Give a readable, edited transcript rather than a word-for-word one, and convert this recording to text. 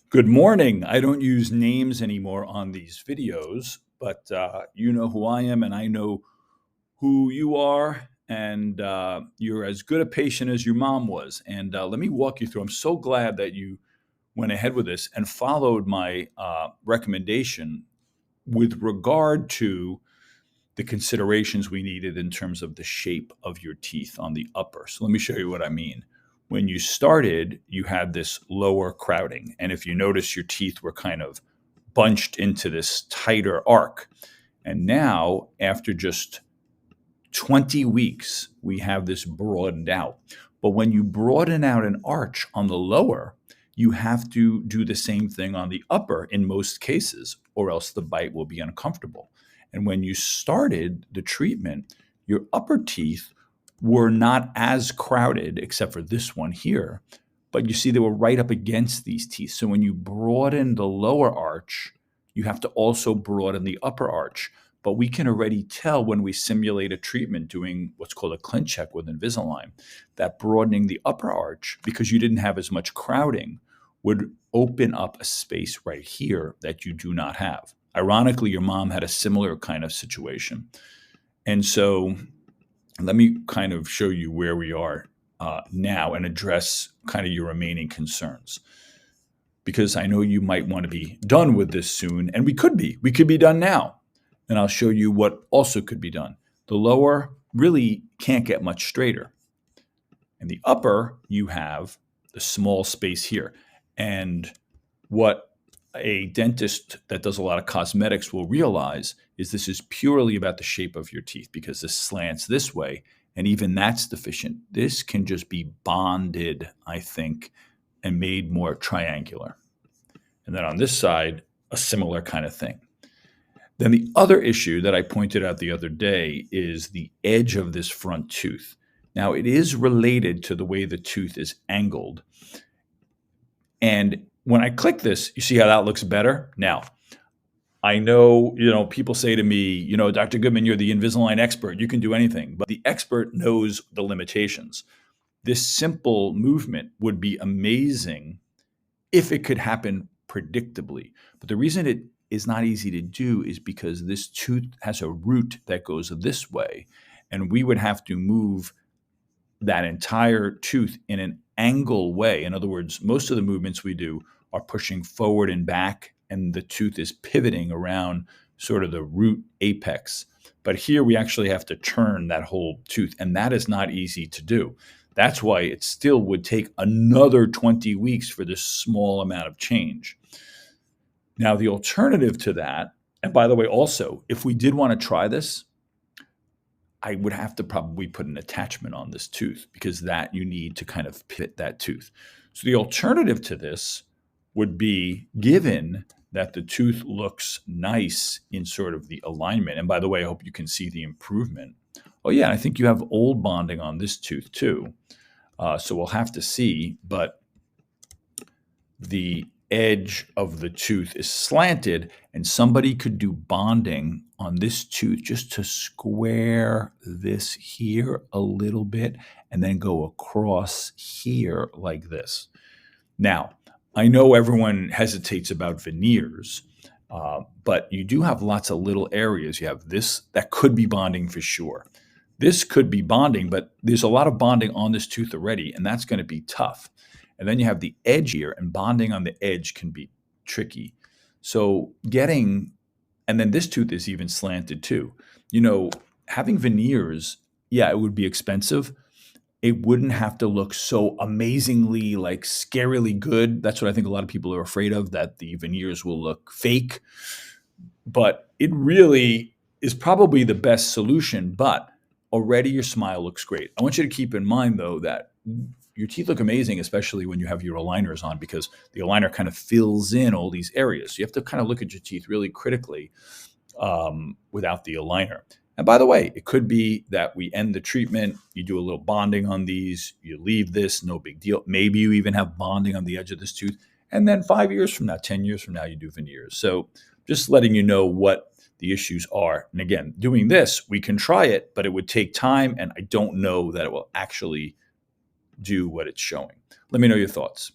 Good morning. I don't use names anymore on these videos, but you know who I am and I know who you are. And you're as good a patient as your mom was. And let me walk you through. I'm so glad that you went ahead with this and followed my recommendation with regard to the considerations we needed in terms of the shape of your teeth on the upper. So let me show you what I mean. When you started, you had this lower crowding. And if you notice, your teeth were kind of bunched into this tighter arc. And now, after just 20 weeks, we have this broadened out. But when you broaden out an arch on the lower, you have to do the same thing on the upper in most cases, or else the bite will be uncomfortable. And when you started the treatment, your upper teeth were not as crowded, except for this one here. But you see, they were right up against these teeth. So when you broaden the lower arch, you have to also broaden the upper arch. But we can already tell when we simulate a treatment doing what's called a clinch check with Invisalign, that broadening the upper arch, because you didn't have as much crowding, would open up a space right here that you do not have. Ironically, your mom had a similar kind of situation. And so let me kind of show you where we are now and address kind of your remaining concerns. Because I know you might want to be done with this soon, and we could be. We could be done now. And I'll show you what also could be done. The lower really can't get much straighter. And the upper, you have the small space here. And what a dentist that does a lot of cosmetics will realize is this is purely about the shape of your teeth, because this slants this way, and even that's deficient. This can just be bonded, I think, and made more triangular. And then on this side, a similar kind of thing. Then the other issue that I pointed out the other day is the edge of this front tooth. Now, it is related to the way the tooth is angled. And when I click this, you see how that looks better? Now, I know, people say to me, Dr. Goodman, you're the Invisalign expert. You can do anything. But the expert knows the limitations. This simple movement would be amazing if it could happen predictably. But the reason it is not easy to do is because this tooth has a root that goes this way, and we would have to move that entire tooth in an angle way. In other words, most of the movements we do are pushing forward and back, and the tooth is pivoting around sort of the root apex. But here we actually have to turn that whole tooth, and that is not easy to do. That's why it still would take another 20 weeks for this small amount of change. Now, the alternative to that, and by the way, also, if we did want to try this, I would have to probably put an attachment on this tooth, because that you need to kind of pivot that tooth. So the alternative to this would be, given that the tooth looks nice in sort of the alignment. And by the way, I hope you can see the improvement. Oh yeah, I think you have old bonding on this tooth too. So we'll have to see, but the edge of the tooth is slanted, and somebody could do bonding on this tooth just to square this here a little bit and then go across here like this. Now, I know everyone hesitates about veneers, but you do have lots of little areas. You have this that could be bonding for sure. This could be bonding, but there's a lot of bonding on this tooth already, and that's going to be tough. And then you have the edge here, and bonding on the edge can be tricky. So and then this tooth is even slanted too. Having veneers, yeah, it would be expensive. It wouldn't have to look so amazingly, like scarily good. That's what I think a lot of people are afraid of, that the veneers will look fake. But it really is probably the best solution. But already your smile looks great. I want you to keep in mind, though, that your teeth look amazing, especially when you have your aligners on, because the aligner kind of fills in all these areas. So you have to kind of look at your teeth really critically without the aligner. And by the way, it could be that we end the treatment, you do a little bonding on these, you leave this, no big deal. Maybe you even have bonding on the edge of this tooth. And then 5 years from now, 10 years from now, you do veneers. So just letting you know what the issues are. And again, doing this, we can try it, but it would take time, and I don't know that it will actually do what it's showing. Let me know your thoughts.